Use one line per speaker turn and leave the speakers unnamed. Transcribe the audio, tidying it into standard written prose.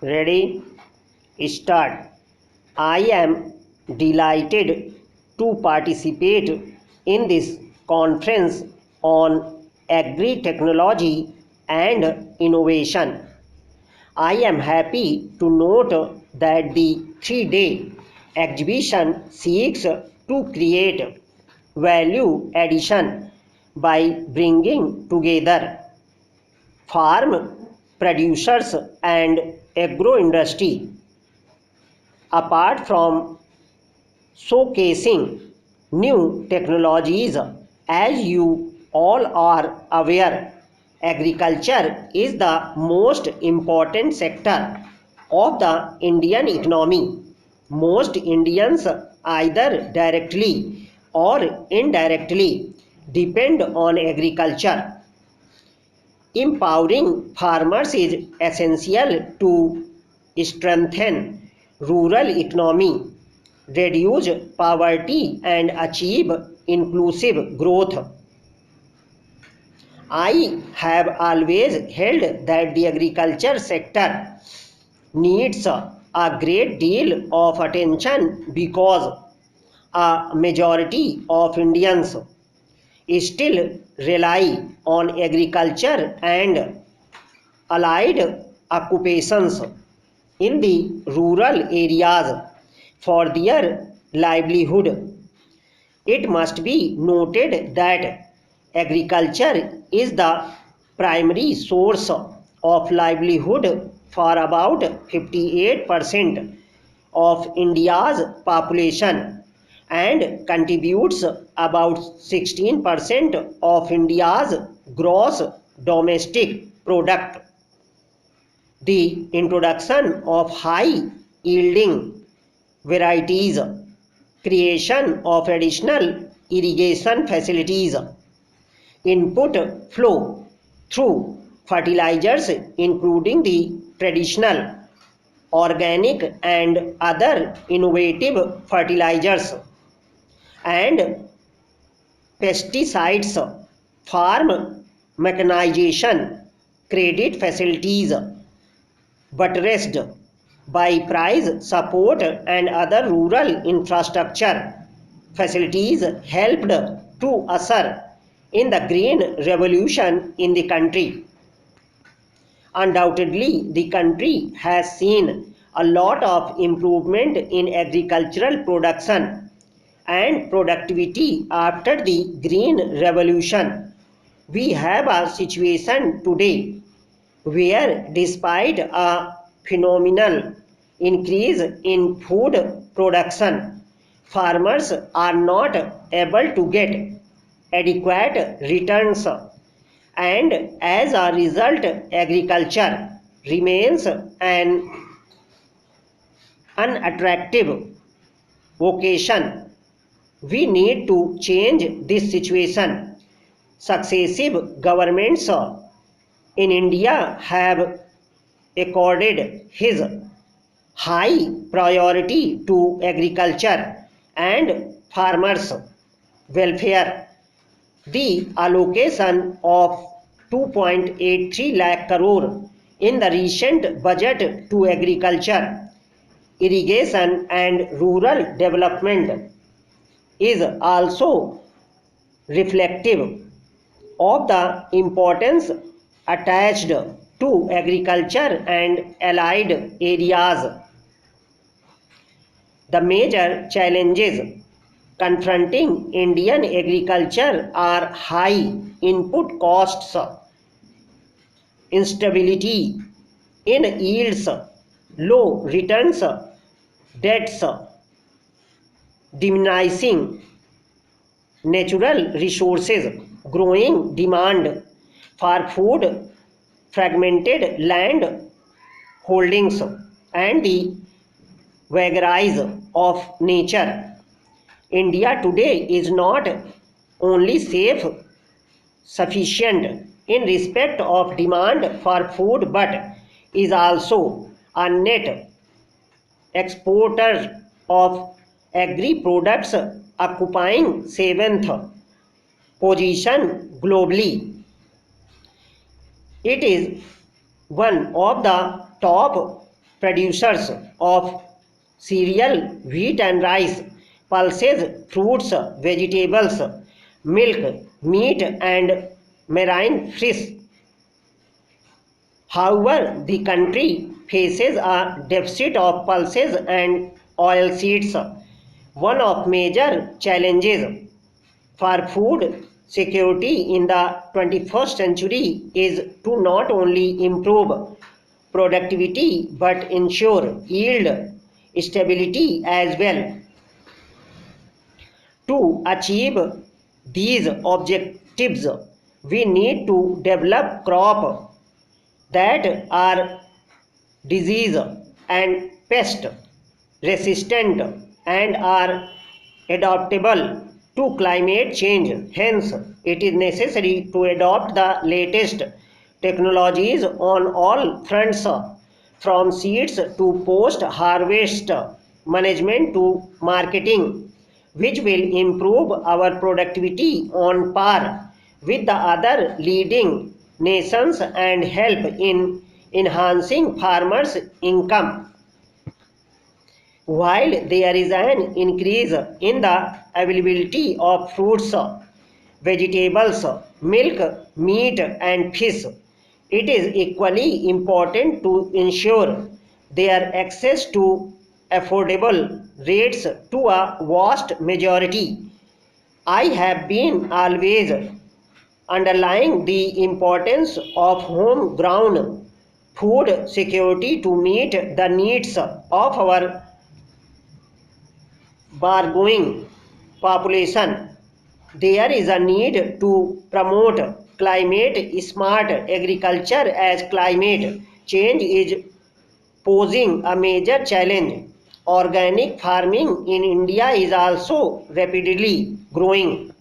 Ready? Start. I am delighted to participate in this conference on agri-technology and innovation. I am happy to note that the 3-day exhibition seeks to create value addition by bringing together farm producers and agro industry. Apart from showcasing new technologies, as you all are aware, agriculture is the most important sector of the Indian economy. Most Indians either directly or indirectly depend on agriculture. Empowering farmers is essential to strengthen rural economy, reduce poverty and achieve inclusive growth. I have always held that the agriculture sector needs a great deal of attention because a majority of Indians still rely on agriculture and allied occupations in the rural areas for their livelihood. It must be noted that agriculture is the primary source of livelihood for about 58% of India's population and contributes about 16% of India's gross domestic product. The introduction of high yielding varieties, creation of additional irrigation facilities, input flow through fertilizers including the traditional, organic and other innovative fertilizers and pesticides, farm mechanization, credit facilities buttressed by price support and other rural infrastructure facilities helped to usher in the green revolution in the country. Undoubtedly, the country has seen a lot of improvement in agricultural production and productivity after the green revolution. We have a situation today where despite a phenomenal increase in food production, farmers are not able to get adequate returns, and as a result agriculture remains an unattractive vocation. We need to change this situation. Successive governments in India have accorded his high priority to agriculture and farmers' welfare. The allocation of 2.83 lakh crore in the recent budget to agriculture, irrigation and rural development is also reflective of the importance attached to agriculture and allied areas. The major challenges confronting Indian agriculture are high input costs, instability in yields, low returns, debts, diminishing natural resources, growing demand for food, fragmented land holdings, and the vagaries of nature. India today is not only sufficient in respect of demand for food but is also a net exporter of agri products, occupying 7th position globally. It is one of the top producers of cereal, wheat and rice, pulses, fruits, vegetables, milk, meat and marine fish. However, the country faces a deficit of pulses and oilseeds. One of major challenges for food security in the 21st century is to not only improve productivity but ensure yield stability as well. To achieve these objectives, we need to develop crops that are disease and pest resistant and are adaptable to climate change. Hence, it is necessary to adopt the latest technologies on all fronts, from seeds to post harvest management to marketing, which will improve our productivity on par with the other leading nations and help in enhancing farmers' income. While there is an increase in the availability of fruits, vegetables, milk, meat, and fish, it is equally important to ensure their access to affordable rates to a vast majority. I have been always underlying the importance of home ground food security to meet the needs of our bargoing population. There is a need to promote climate smart agriculture as climate change is posing a major challenge. Organic farming in India is also rapidly growing.